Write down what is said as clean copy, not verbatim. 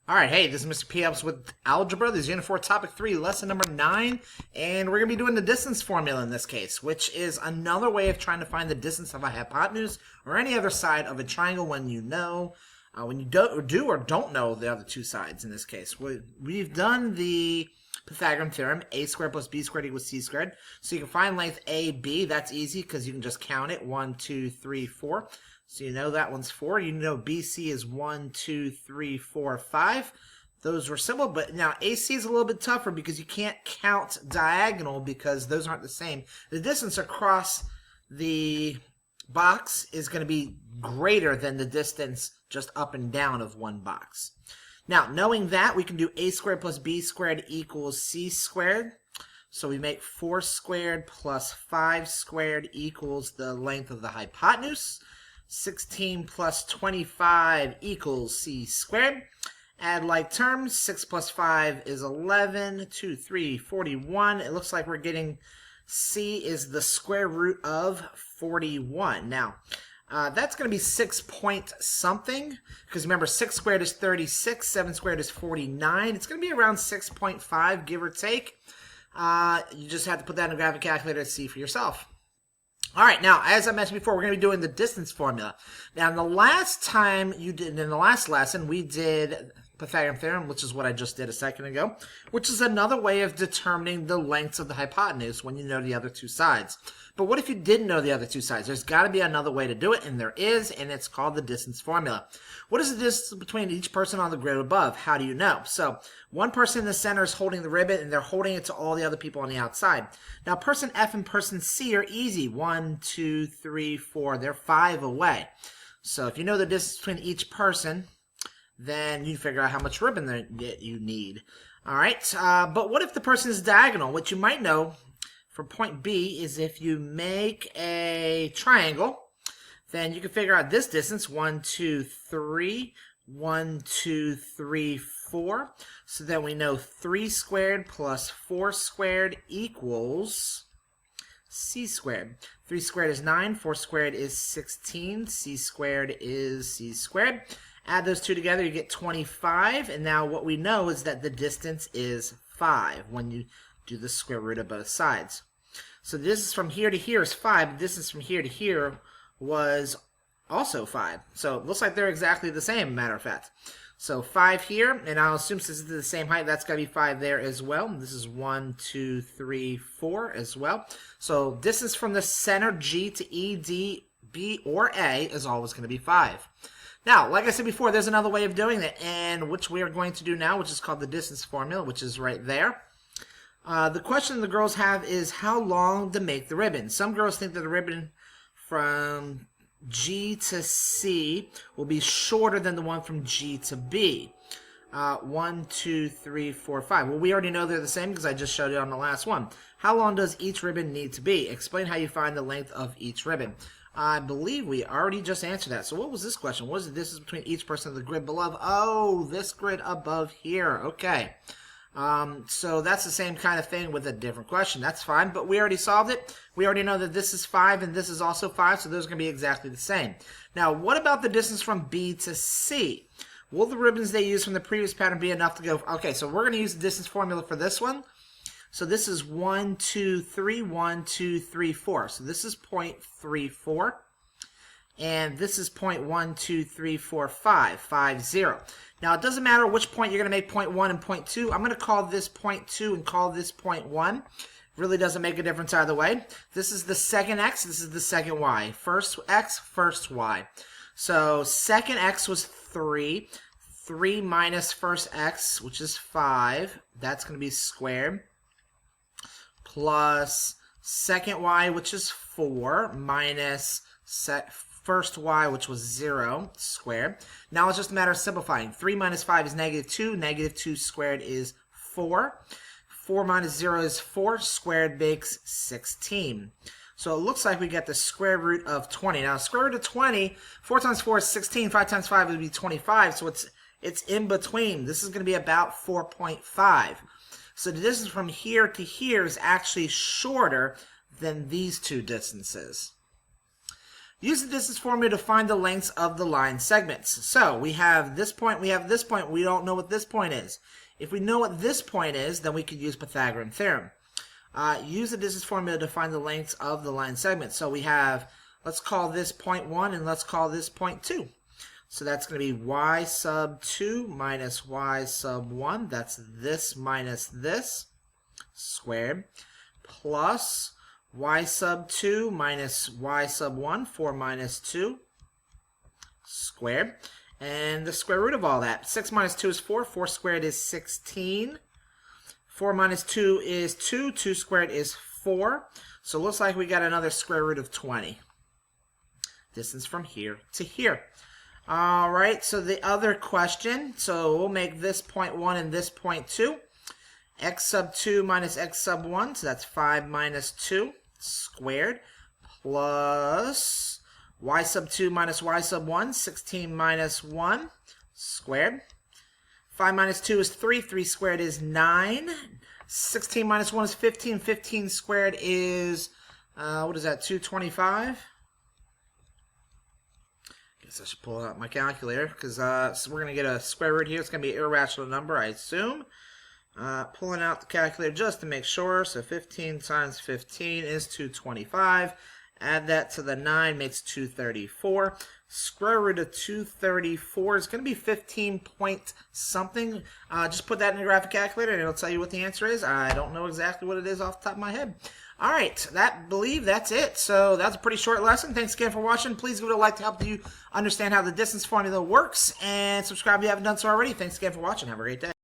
Alright, hey, this is Mr. P. Helps with Algebra. This is Unit 4, Topic 3, Lesson number 9. And we're going to be doing the distance formula in this case, which is another way of trying to find the distance of a hypotenuse or any other side of a triangle when you know, when you do or don't know the other two sides in this case. We've done the Pythagorean theorem, a squared plus b squared equals c squared. So you can find length AB. That's easy because you can just count it. 1, 2, 3, 4. So you know that one's 4. You know BC is 1, 2, 3, 4, 5. Those were simple, but now AC is a little bit tougher because you can't count diagonal because those aren't the same. The distance across the box is going to be greater than the distance just up and down of one box. Now, knowing that, we can do a squared plus b squared equals c squared. So we make 4 squared plus 5 squared equals the length of the hypotenuse. 16 plus 25 equals c squared. Add like terms. 6 plus 5 is 11. 2, 3, 41. It looks like we're getting c is the square root of 41. Now, that's going to be 6 point something, because remember 6 squared is 36, 7 squared is 49. It's going to be around 6.5, give or take. You just have to put that in a graphic calculator to see for yourself. All right, now, as I mentioned before, we're going to be doing the distance formula. Now, in the last lesson, we did Pythagorean theorem, which is what I just did a second ago, which is another way of determining the lengths of the hypotenuse when you know the other two sides. But what if you didn't know the other two sides? There's got to be another way to do it, and there is, and it's called the distance formula. What is the distance between each person on the grid above? How do you know? So, one person in the center is holding the ribbon, and they're holding it to all the other people on the outside. Now, person F and person C are easy. 1, 2, 3, 4. They're 5 away. So, if you know the distance between each person, then you figure out how much ribbon that you need. All right, but what if the person is diagonal? What you might know for point B is if you make a triangle, then you can figure out this distance, 1, 2, 3, 1, 2, 3, 4. So then we know 3 squared plus 4 squared equals c squared. 3 squared is 9, 4 squared is 16, c squared is c squared. Add those two together, you get 25, and now what we know is that the distance is 5 when you do the square root of both sides. So the distance from here to here is 5. The distance from here to here was also 5. So it looks like they're exactly the same, matter of fact. So 5 here, and I'll assume since it's the same height, that's got to be 5 there as well. This is 1, 2, 3, 4 as well. So distance from the center G to E, D, B, or A is always going to be 5. Now, like I said before, there's another way of doing that, and which we are going to do now, which is called the distance formula, which is right there. The question the girls have is how long to make the ribbon. Some girls think that the ribbon from G to C will be shorter than the one from G to B. 1, 2, 3, 4, 5. Well, we already know they're the same because I just showed you on the last one. How long does each ribbon need to be? Explain how you find the length of each ribbon. I believe we already just answered that. So what was this question? What is the distance between each person of the grid below? Oh, this grid above here. Okay. So that's the same kind of thing with a different question. That's fine, but we already solved it. We already know that this is 5 and this is also 5, so those are going to be exactly the same. Now, what about the distance from B to C? Will the ribbons they use from the previous pattern be enough to go? Okay, so we're going to use the distance formula for this one. So this is 1, 2, 3, 1, 2, 3, 4. So this is 0.34. And this is 0.1, 2, 3, 4, 5, 5, 0. Now, it doesn't matter which point you're going to make 0.1 and 0.2. I'm going to call this 0.2 and call this 0.1. Really doesn't make a difference either way. This is the second x. This is the second y. First x, first y. So second x was 3. 3 minus first x, which is 5. That's going to be squared. Plus second y, which is 4, minus first y, which was 0, squared. Now it's just a matter of simplifying. 3 minus 5 is negative 2. Negative 2 squared is 4. 4 minus 0 is 4. Squared makes 16. So it looks like we get the square root of 20. Now, square root of 20, 4 times 4 is 16. 5 times 5 would be 25. So it's in between. This is going to be about 4.5. So the distance from here to here is actually shorter than these two distances. Use the distance formula to find the lengths of the line segments. So we have this point, we have this point. We don't know what this point is. If we know what this point is, then we could use Pythagorean theorem. Use the distance formula to find the lengths of the line segments. So we have, let's call this point 1 and let's call this point 2. So that's going to be y sub 2 minus y sub 1. That's this minus this squared plus y sub 2 minus y sub 1, 4 minus 2 squared. And the square root of all that. 6 minus 2 is 4. 4 squared is 16. 4 minus 2 is 2. 2 squared is 4. So it looks like we got another square root of 20. Distance from here to here. All right, so the other question. So we'll make this point 1 and this point 2. X sub 2 minus x sub 1. So that's 5 minus 2 squared plus y sub 2 minus y sub 1. 16 minus 1 squared. 5 minus 2 is 3. 3 squared is 9. 16 minus 1 is 15. 15 squared is, what is that, 225? Guess I should pull out my calculator because so we're going to get a square root here. It's going to be an irrational number, I assume. Pulling out the calculator just to make sure. So 15 times 15 is 225. Add that to the 9 makes 234. Square root of 234 is going to be 15 point something. Just put that in the graphic calculator and it'll tell you what the answer is. I don't know exactly what it is off the top of my head. All right, believe that's it. So that's a pretty short lesson. Thanks again for watching. Please give it a like to help you understand how the distance formula works. And subscribe if you haven't done so already. Thanks again for watching. Have a great day.